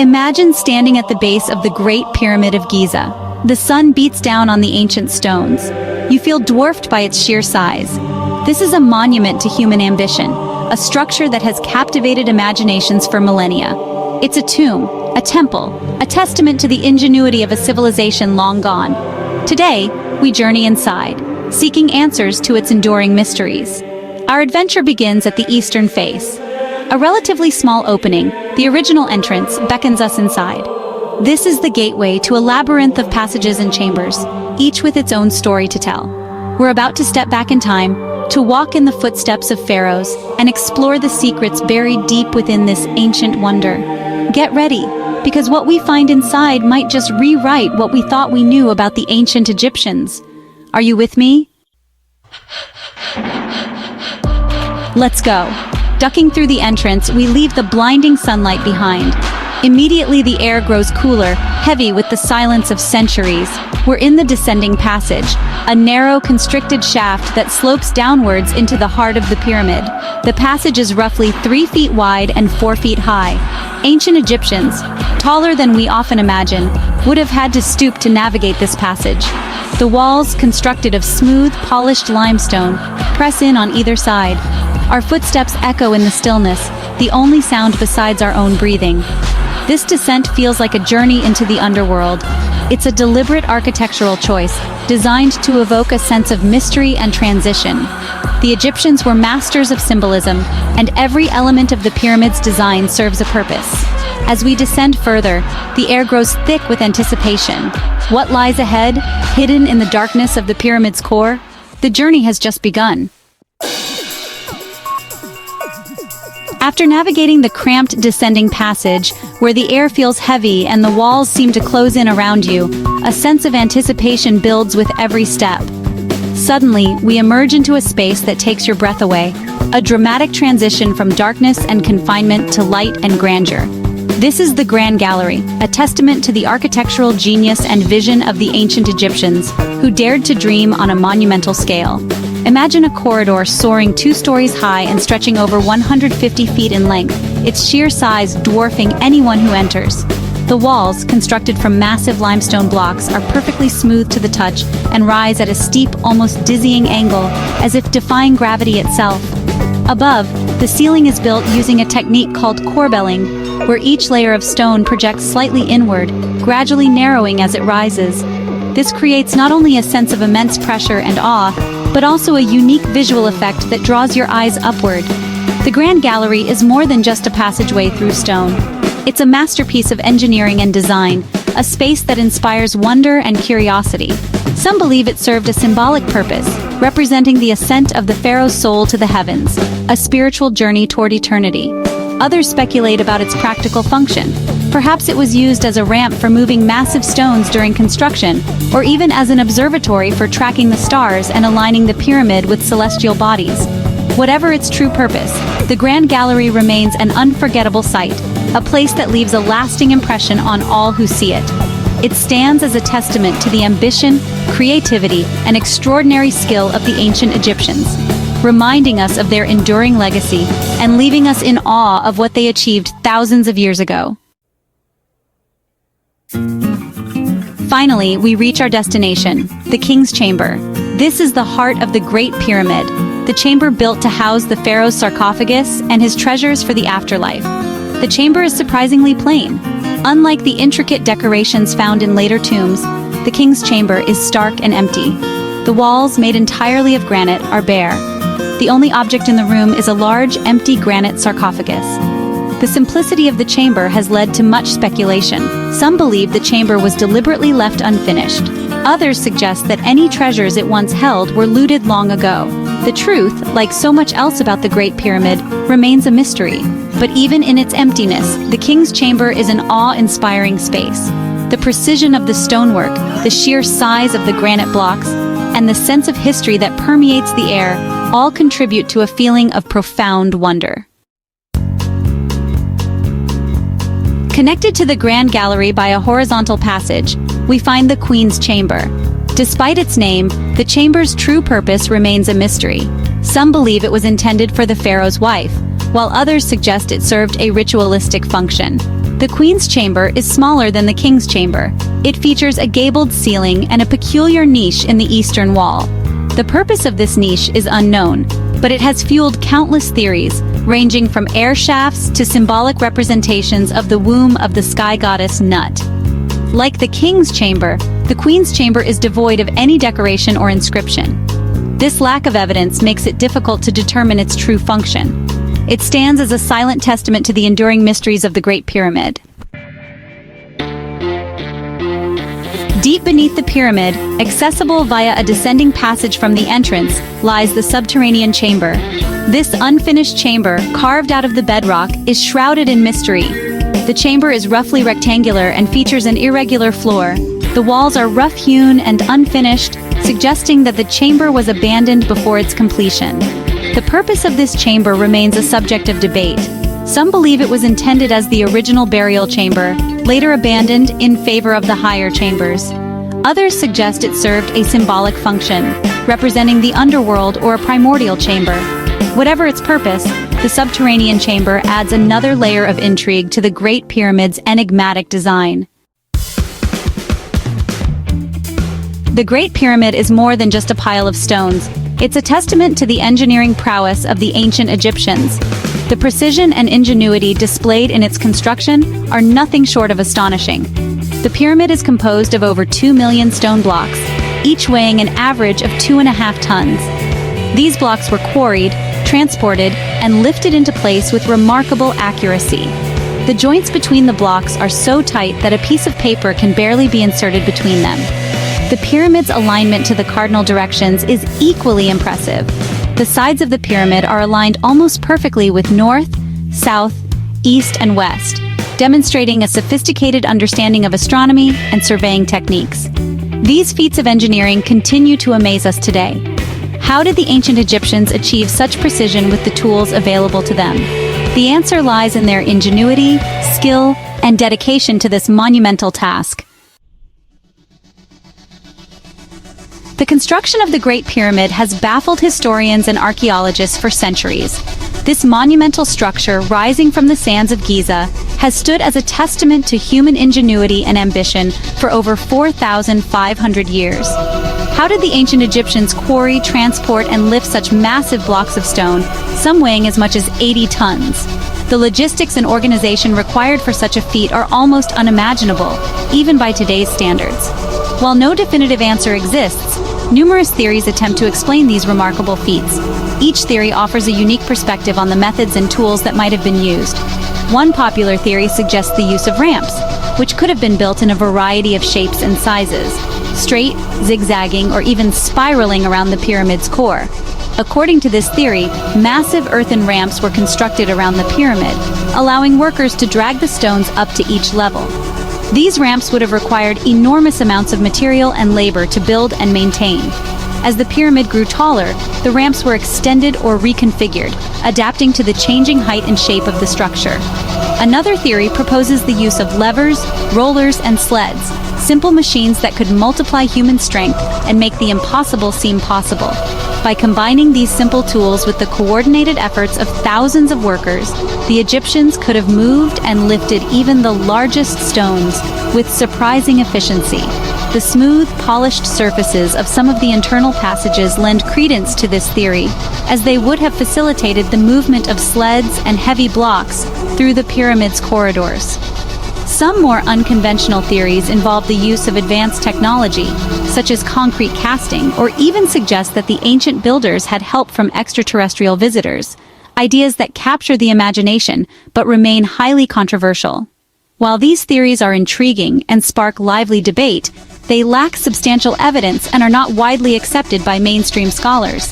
Imagine standing at the base of the Great Pyramid of Giza. The sun beats down on the ancient stones. You feel dwarfed by its sheer size. This is a monument to human ambition, a structure that has captivated imaginations for millennia. It's a tomb, a temple, a testament to the ingenuity of a civilization long gone. Today, we journey inside, seeking answers to its enduring mysteries. Our adventure begins at the eastern face. A relatively small opening, the original entrance, beckons us inside. This is the gateway to a labyrinth of passages and chambers, each with its own story to tell. We're about to step back in time, to walk in the footsteps of pharaohs, and explore the secrets buried deep within this ancient wonder. Get ready, because what we find inside might just rewrite what we thought we knew about the ancient Egyptians. Are you with me? Let's go. Ducking through the entrance, we leave the blinding sunlight behind. Immediately the air grows cooler, heavy with the silence of centuries. We're in the descending passage, a narrow, constricted shaft that slopes downwards into the heart of the pyramid. The passage is roughly 3 feet wide and 4 feet high. Ancient Egyptians, taller than we often imagine, would have had to stoop to navigate this passage. The walls, constructed of smooth, polished limestone, press in on either side. Our footsteps echo in the stillness, the only sound besides our own breathing. This descent feels like a journey into the underworld. It's a deliberate architectural choice, designed to evoke a sense of mystery and transition. The Egyptians were masters of symbolism, and every element of the pyramid's design serves a purpose. As we descend further, the air grows thick with anticipation. What lies ahead, hidden in the darkness of the pyramid's core? The journey has just begun. After navigating the cramped descending passage, where the air feels heavy and the walls seem to close in around you, a sense of anticipation builds with every step. Suddenly, we emerge into a space that takes your breath away, a dramatic transition from darkness and confinement to light and grandeur. This is the Grand Gallery, a testament to the architectural genius and vision of the ancient Egyptians, who dared to dream on a monumental scale. Imagine a corridor soaring 2 stories high and stretching over 150 feet in length, its sheer size dwarfing anyone who enters. The walls, constructed from massive limestone blocks, are perfectly smooth to the touch and rise at a steep, almost dizzying angle, as if defying gravity itself. Above, the ceiling is built using a technique called corbelling, where each layer of stone projects slightly inward, gradually narrowing as it rises. This creates not only a sense of immense pressure and awe, but also a unique visual effect that draws your eyes upward. The Grand Gallery is more than just a passageway through stone. It's a masterpiece of engineering and design, a space that inspires wonder and curiosity. Some believe it served a symbolic purpose, representing the ascent of the pharaoh's soul to the heavens, a spiritual journey toward eternity. Others speculate about its practical function. Perhaps it was used as a ramp for moving massive stones during construction, or even as an observatory for tracking the stars and aligning the pyramid with celestial bodies. Whatever its true purpose, the Grand Gallery remains an unforgettable sight, a place that leaves a lasting impression on all who see it. It stands as a testament to the ambition, creativity, and extraordinary skill of the ancient Egyptians, reminding us of their enduring legacy and leaving us in awe of what they achieved thousands of years ago. Finally, we reach our destination, the King's Chamber. This is the heart of the Great Pyramid, the chamber built to house the pharaoh's sarcophagus and his treasures for the afterlife. The chamber is surprisingly plain. Unlike the intricate decorations found in later tombs, the King's Chamber is stark and empty. The walls, made entirely of granite, are bare. The only object in the room is a large, empty granite sarcophagus. The simplicity of the chamber has led to much speculation. Some believe the chamber was deliberately left unfinished. Others suggest that any treasures it once held were looted long ago. The truth, like so much else about the Great Pyramid, remains a mystery. But even in its emptiness, the King's Chamber is an awe-inspiring space. The precision of the stonework, the sheer size of the granite blocks, and the sense of history that permeates the air all contribute to a feeling of profound wonder. Connected to the Grand Gallery by a horizontal passage, we find the Queen's Chamber. Despite its name, the chamber's true purpose remains a mystery. Some believe it was intended for the pharaoh's wife, while others suggest it served a ritualistic function. The queen's chamber is smaller than the king's chamber. It features a gabled ceiling and a peculiar niche in the eastern wall. The purpose of this niche is unknown, but it has fueled countless theories, ranging from air shafts to symbolic representations of the womb of the sky goddess Nut. Like the king's chamber, the queen's chamber is devoid of any decoration or inscription. This lack of evidence makes it difficult to determine its true function. It stands as a silent testament to the enduring mysteries of the Great Pyramid. Deep beneath the pyramid, accessible via a descending passage from the entrance, lies the subterranean chamber. This unfinished chamber, carved out of the bedrock, is shrouded in mystery. The chamber is roughly rectangular and features an irregular floor. The walls are rough-hewn and unfinished, suggesting that the chamber was abandoned before its completion. The purpose of this chamber remains a subject of debate. Some believe it was intended as the original burial chamber, later abandoned in favor of the higher chambers. Others suggest it served a symbolic function, representing the underworld or a primordial chamber. Whatever its purpose, the subterranean chamber adds another layer of intrigue to the Great Pyramid's enigmatic design. The Great Pyramid is more than just a pile of stones. It's a testament to the engineering prowess of the ancient Egyptians. The precision and ingenuity displayed in its construction are nothing short of astonishing. The pyramid is composed of over 2 million stone blocks, each weighing an average of 2.5 tons. These blocks were quarried, transported, and lifted into place with remarkable accuracy. The joints between the blocks are so tight that a piece of paper can barely be inserted between them. The pyramid's alignment to the cardinal directions is equally impressive. The sides of the pyramid are aligned almost perfectly with north, south, east, and west, demonstrating a sophisticated understanding of astronomy and surveying techniques. These feats of engineering continue to amaze us today. How did the ancient Egyptians achieve such precision with the tools available to them? The answer lies in their ingenuity, skill, and dedication to this monumental task. The construction of the Great Pyramid has baffled historians and archaeologists for centuries. This monumental structure, rising from the sands of Giza, has stood as a testament to human ingenuity and ambition for over 4,500 years. How did the ancient Egyptians quarry, transport, and lift such massive blocks of stone, some weighing as much as 80 tons? The logistics and organization required for such a feat are almost unimaginable, even by today's standards. While no definitive answer exists, numerous theories attempt to explain these remarkable feats. Each theory offers a unique perspective on the methods and tools that might have been used. One popular theory suggests the use of ramps, which could have been built in a variety of shapes and sizes, straight, zigzagging, or even spiraling around the pyramid's core. According to this theory, massive earthen ramps were constructed around the pyramid, allowing workers to drag the stones up to each level. These ramps would have required enormous amounts of material and labor to build and maintain. As the pyramid grew taller, the ramps were extended or reconfigured, adapting to the changing height and shape of the structure. Another theory proposes the use of levers, rollers, and sleds, simple machines that could multiply human strength and make the impossible seem possible. By combining these simple tools with the coordinated efforts of thousands of workers, the Egyptians could have moved and lifted even the largest stones with surprising efficiency. The smooth, polished surfaces of some of the internal passages lend credence to this theory, as they would have facilitated the movement of sleds and heavy blocks through the pyramid's corridors. Some more unconventional theories involve the use of advanced technology, such as concrete casting, or even suggest that the ancient builders had help from extraterrestrial visitors, ideas that capture the imagination but remain highly controversial. While these theories are intriguing and spark lively debate, they lack substantial evidence and are not widely accepted by mainstream scholars.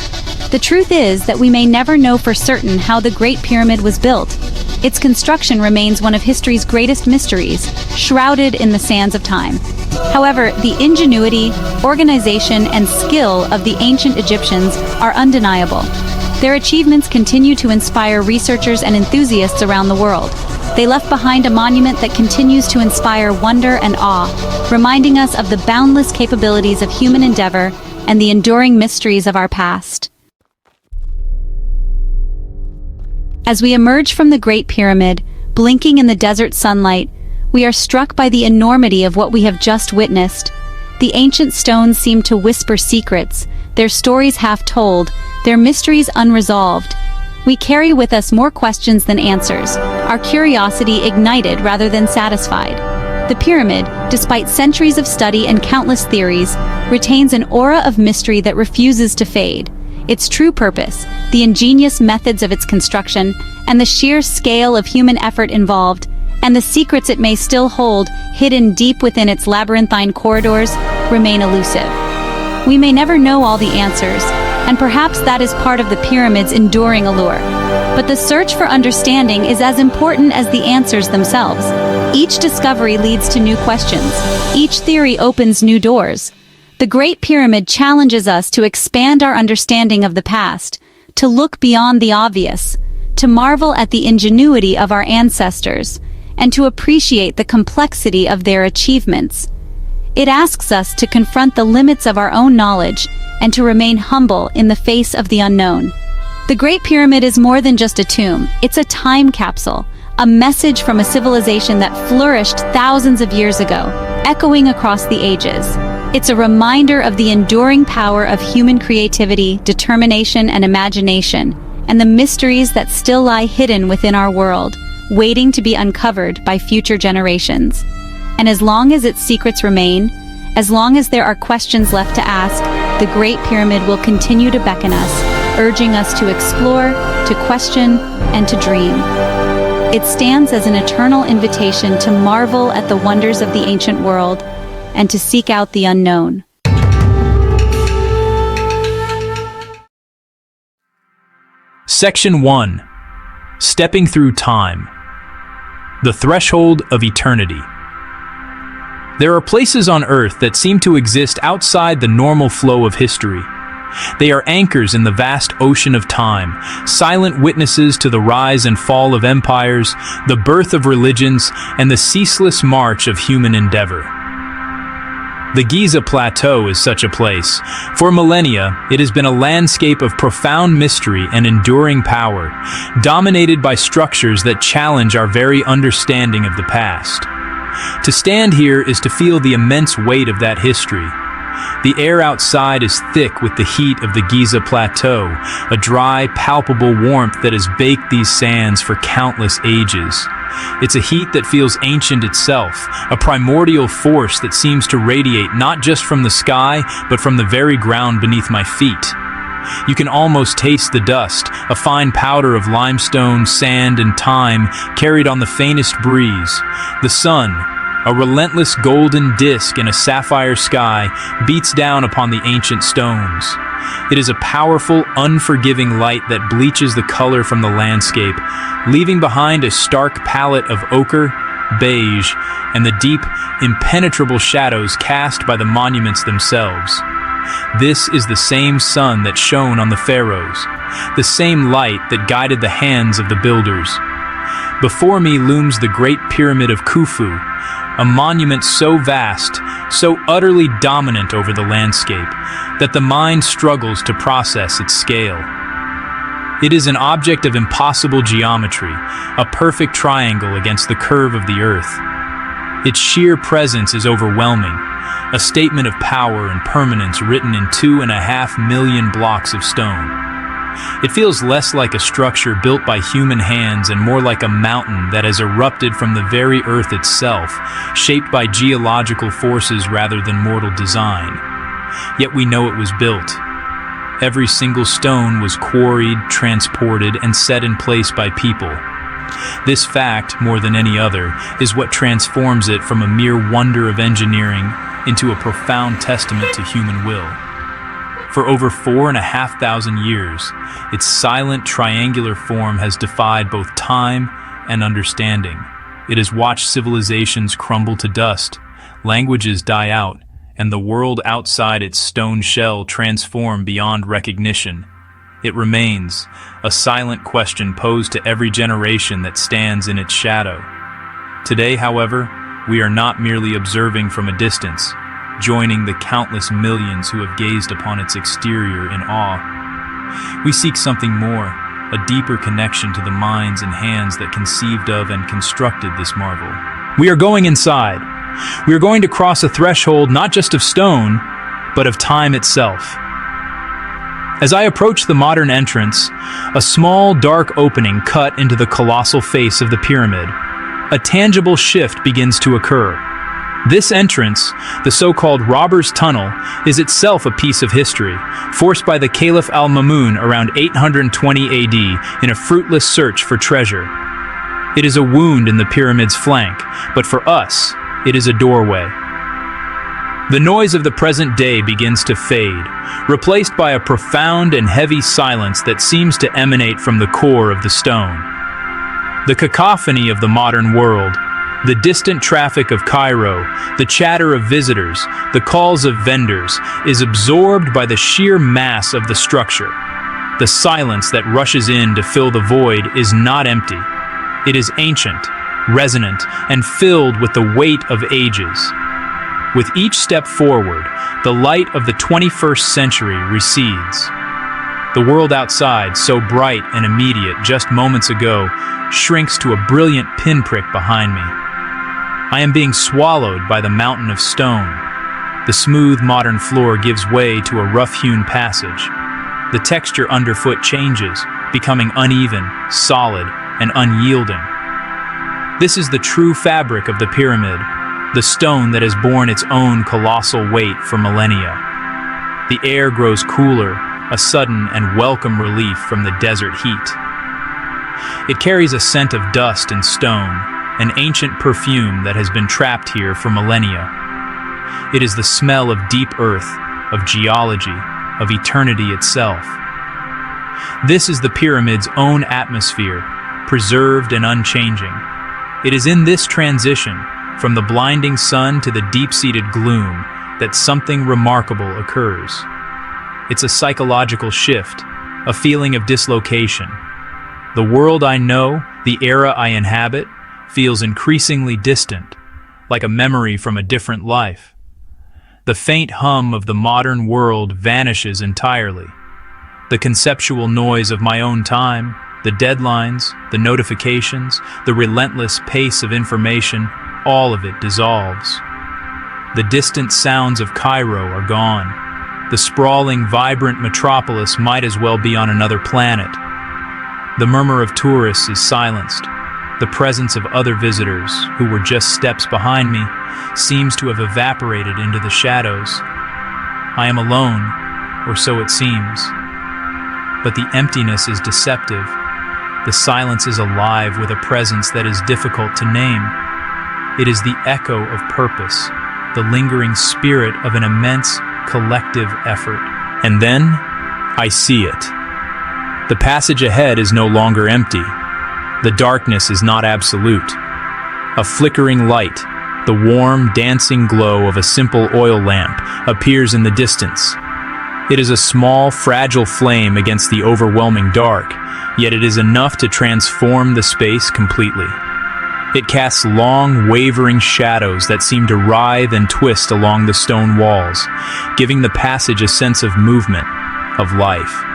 The truth is that we may never know for certain how the Great Pyramid was built. Its construction remains one of history's greatest mysteries, shrouded in the sands of time. However, the ingenuity, organization, and skill of the ancient Egyptians are undeniable. Their achievements continue to inspire researchers and enthusiasts around the world. They left behind a monument that continues to inspire wonder and awe, reminding us of the boundless capabilities of human endeavor and the enduring mysteries of our past. As we emerge from the Great Pyramid, blinking in the desert sunlight, we are struck by the enormity of what we have just witnessed. The ancient stones seem to whisper secrets, their stories half told, their mysteries unresolved. We carry with us more questions than answers, our curiosity ignited rather than satisfied. The pyramid, despite centuries of study and countless theories, retains an aura of mystery that refuses to fade. Its true purpose, the ingenious methods of its construction, and the sheer scale of human effort involved, and the secrets it may still hold, hidden deep within its labyrinthine corridors, remain elusive. We may never know all the answers, and perhaps that is part of the pyramid's enduring allure. But the search for understanding is as important as the answers themselves. Each discovery leads to new questions. Each theory opens new doors. The Great Pyramid challenges us to expand our understanding of the past, to look beyond the obvious, to marvel at the ingenuity of our ancestors, and to appreciate the complexity of their achievements. It asks us to confront the limits of our own knowledge and to remain humble in the face of the unknown. The Great Pyramid is more than just a tomb, it's a time capsule, a message from a civilization that flourished thousands of years ago, echoing across the ages. It's a reminder of the enduring power of human creativity, determination, and imagination, and the mysteries that still lie hidden within our world, waiting to be uncovered by future generations. And as long as its secrets remain, as long as there are questions left to ask, the Great Pyramid will continue to beckon us, urging us to explore, to question, and to dream. It stands as an eternal invitation to marvel at the wonders of the ancient world and to seek out the unknown. Section 1. Stepping Through Time. The Threshold of Eternity. There are places on Earth that seem to exist outside the normal flow of history. They are anchors in the vast ocean of time, silent witnesses to the rise and fall of empires, the birth of religions, and the ceaseless march of human endeavor. The Giza Plateau is such a place. For millennia, it has been a landscape of profound mystery and enduring power, dominated by structures that challenge our very understanding of the past. To stand here is to feel the immense weight of that history. The air outside is thick with the heat of the Giza Plateau, a dry, palpable warmth that has baked these sands for countless ages. It's a heat that feels ancient itself, a primordial force that seems to radiate not just from the sky, but from the very ground beneath my feet. You can almost taste the dust, a fine powder of limestone, sand, and time carried on the faintest breeze. The sun, a relentless golden disk in a sapphire sky, beats down upon the ancient stones. It is a powerful, unforgiving light that bleaches the color from the landscape, leaving behind a stark palette of ochre, beige, and the deep, impenetrable shadows cast by the monuments themselves. This is the same sun that shone on the pharaohs, the same light that guided the hands of the builders. Before me looms the Great Pyramid of Khufu, a monument so vast, so utterly dominant over the landscape, that the mind struggles to process its scale. It is an object of impossible geometry, a perfect triangle against the curve of the earth. Its sheer presence is overwhelming, a statement of power and permanence written in 2.5 million blocks of stone. It feels less like a structure built by human hands and more like a mountain that has erupted from the very earth itself, shaped by geological forces rather than mortal design. Yet we know it was built. Every single stone was quarried, transported, and set in place by people. This fact, more than any other, is what transforms it from a mere wonder of engineering into a profound testament to human will. For over 4,500 years, its silent triangular form has defied both time and understanding. It has watched civilizations crumble to dust, languages die out, and the world outside its stone shell transform beyond recognition. It remains, a silent question posed to every generation that stands in its shadow. Today, however, we are not merely observing from a distance, joining the countless millions who have gazed upon its exterior in awe. We seek something more, a deeper connection to the minds and hands that conceived of and constructed this marvel. We are going inside. We are going to cross a threshold not just of stone, but of time itself. As I approach the modern entrance, a small, dark opening cut into the colossal face of the pyramid. A tangible shift begins to occur. This entrance, the so-called Robber's Tunnel, is itself a piece of history, forced by the Caliph al-Mamun around 820 AD in a fruitless search for treasure. It is a wound in the pyramid's flank, but for us, it is a doorway. The noise of the present day begins to fade, replaced by a profound and heavy silence that seems to emanate from the core of the stone. The cacophony of the modern world, the distant traffic of Cairo, the chatter of visitors, the calls of vendors, is absorbed by the sheer mass of the structure. The silence that rushes in to fill the void is not empty. It is ancient, resonant, and filled with the weight of ages. With each step forward, the light of the 21st century recedes. The world outside, so bright and immediate just moments ago, shrinks to a brilliant pinprick behind me. I am being swallowed by the mountain of stone. The smooth modern floor gives way to a rough-hewn passage. The texture underfoot changes, becoming uneven, solid, and unyielding. This is the true fabric of the pyramid, the stone that has borne its own colossal weight for millennia. The air grows cooler, a sudden and welcome relief from the desert heat. It carries a scent of dust and stone, an ancient perfume that has been trapped here for millennia. It is the smell of deep earth, of geology, of eternity itself. This is the pyramid's own atmosphere, preserved and unchanging. It is in this transition, from the blinding sun to the deep-seated gloom, that something remarkable occurs. It's a psychological shift, a feeling of dislocation. The world I know, the era I inhabit, feels increasingly distant, like a memory from a different life. The faint hum of the modern world vanishes entirely. The conceptual noise of my own time, the deadlines, the notifications, the relentless pace of information, all of it dissolves. The distant sounds of Cairo are gone. The sprawling, vibrant metropolis might as well be on another planet. The murmur of tourists is silenced. The presence of other visitors, who were just steps behind me, seems to have evaporated into the shadows. I am alone, or so it seems. But the emptiness is deceptive. The silence is alive with a presence that is difficult to name. It is the echo of purpose, the lingering spirit of an immense, collective effort. And then, I see it. The passage ahead is no longer empty. The darkness is not absolute. A flickering light, the warm, dancing glow of a simple oil lamp, appears in the distance. It is a small, fragile flame against the overwhelming dark, yet it is enough to transform the space completely. It casts long, wavering shadows that seem to writhe and twist along the stone walls, giving the passage a sense of movement, of life.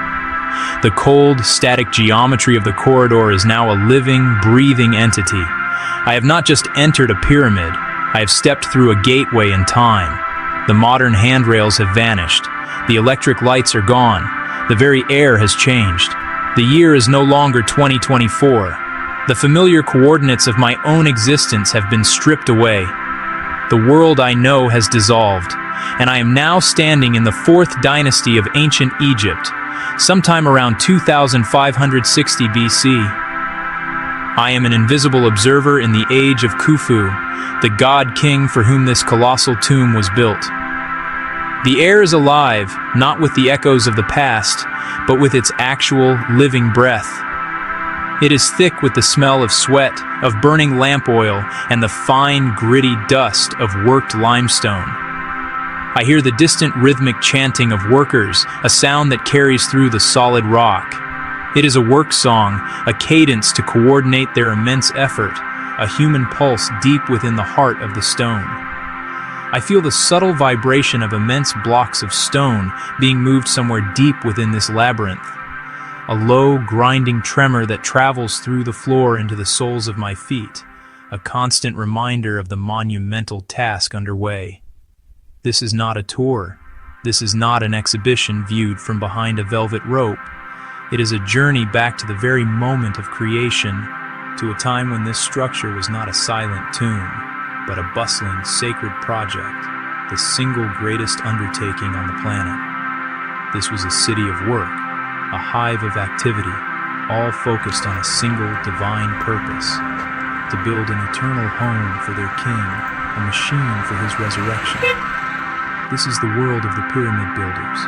The cold, static geometry of the corridor is now a living, breathing entity. I have not just entered a pyramid, I have stepped through a gateway in time. The modern handrails have vanished. The electric lights are gone. The very air has changed. The year is no longer 2024. The familiar coordinates of my own existence have been stripped away. The world I know has dissolved, and I am now standing in the 4th dynasty of ancient Egypt, sometime around 2560 BC. I am an invisible observer in the age of Khufu, the god-king for whom this colossal tomb was built. The air is alive, not with the echoes of the past, but with its actual, living breath. It is thick with the smell of sweat, of burning lamp oil, and the fine, gritty dust of worked limestone. I hear the distant rhythmic chanting of workers, a sound that carries through the solid rock. It is a work song, a cadence to coordinate their immense effort, a human pulse deep within the heart of the stone. I feel the subtle vibration of immense blocks of stone being moved somewhere deep within this labyrinth. A low, grinding tremor that travels through the floor into the soles of my feet, a constant reminder of the monumental task underway. This is not a tour. This is not an exhibition viewed from behind a velvet rope. It is a journey back to the very moment of creation, to a time when this structure was not a silent tomb, but a bustling, sacred project, the single greatest undertaking on the planet. This was a city of work, a hive of activity, all focused on a single divine purpose: to build an eternal home for their king, a machine for his resurrection. This is the world of the pyramid builders,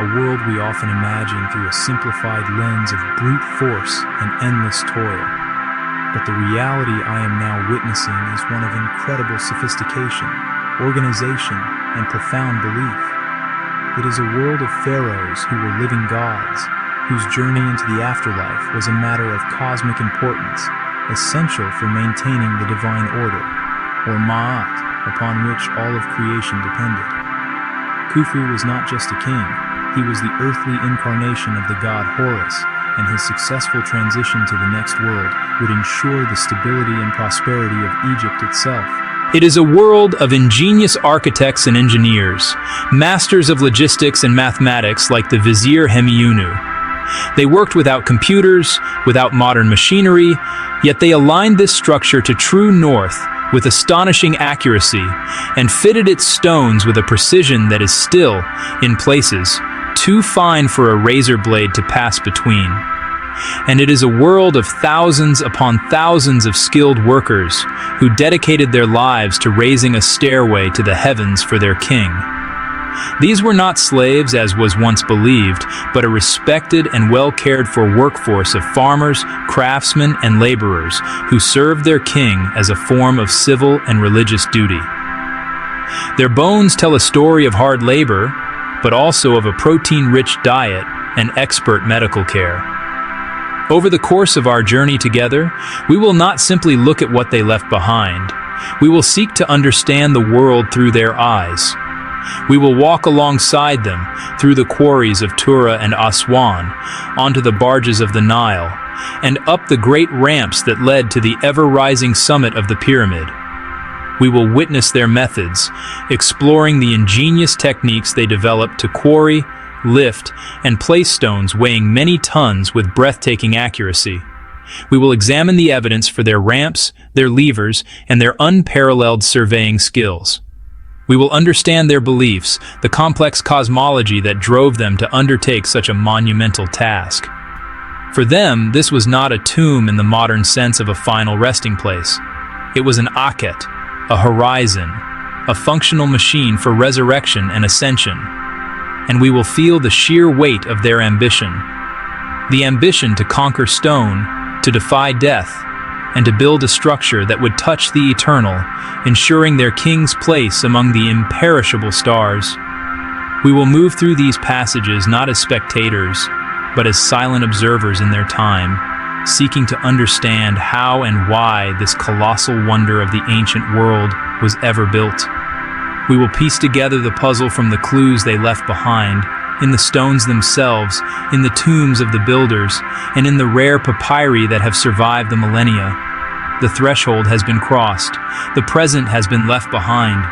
a world we often imagine through a simplified lens of brute force and endless toil. But the reality I am now witnessing is one of incredible sophistication, organization, and profound belief. It is a world of pharaohs who were living gods, whose journey into the afterlife was a matter of cosmic importance, essential for maintaining the divine order, or Ma'at, upon which all of creation depended. Khufu was not just a king, he was the earthly incarnation of the god Horus, and his successful transition to the next world would ensure the stability and prosperity of Egypt itself. It is a world of ingenious architects and engineers, masters of logistics and mathematics like the vizier Hemiunu. They worked without computers, without modern machinery, yet they aligned this structure to true north with astonishing accuracy and fitted its stones with a precision that is still, in places, too fine for a razor blade to pass between. And it is a world of thousands upon thousands of skilled workers who dedicated their lives to raising a stairway to the heavens for their king. These were not slaves as was once believed, but a respected and well-cared-for workforce of farmers, craftsmen, and laborers who served their king as a form of civil and religious duty. Their bones tell a story of hard labor, but also of a protein-rich diet and expert medical care. Over the course of our journey together, we will not simply look at what they left behind. We will seek to understand the world through their eyes. We will walk alongside them through the quarries of Tura and Aswan, onto the barges of the Nile, and up the great ramps that led to the ever-rising summit of the pyramid. We will witness their methods, exploring the ingenious techniques they developed to quarry, lift, and place stones weighing many tons with breathtaking accuracy. We will examine the evidence for their ramps, their levers, and their unparalleled surveying skills. We will understand their beliefs, the complex cosmology that drove them to undertake such a monumental task. For them, this was not a tomb in the modern sense of a final resting place. It was an akhet, a horizon, a functional machine for resurrection and ascension. And we will feel the sheer weight of their ambition. The ambition to conquer stone, to defy death, and to build a structure that would touch the eternal, ensuring their king's place among the imperishable stars. We will move through these passages not as spectators, but as silent observers in their time, seeking to understand how and why this colossal wonder of the ancient world was ever built. We will piece together the puzzle from the clues they left behind, in the stones themselves, in the tombs of the builders, and in the rare papyri that have survived the millennia. The threshold has been crossed. The present has been left behind.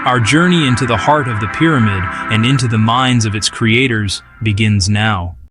Our journey into the heart of the pyramid and into the minds of its creators begins now.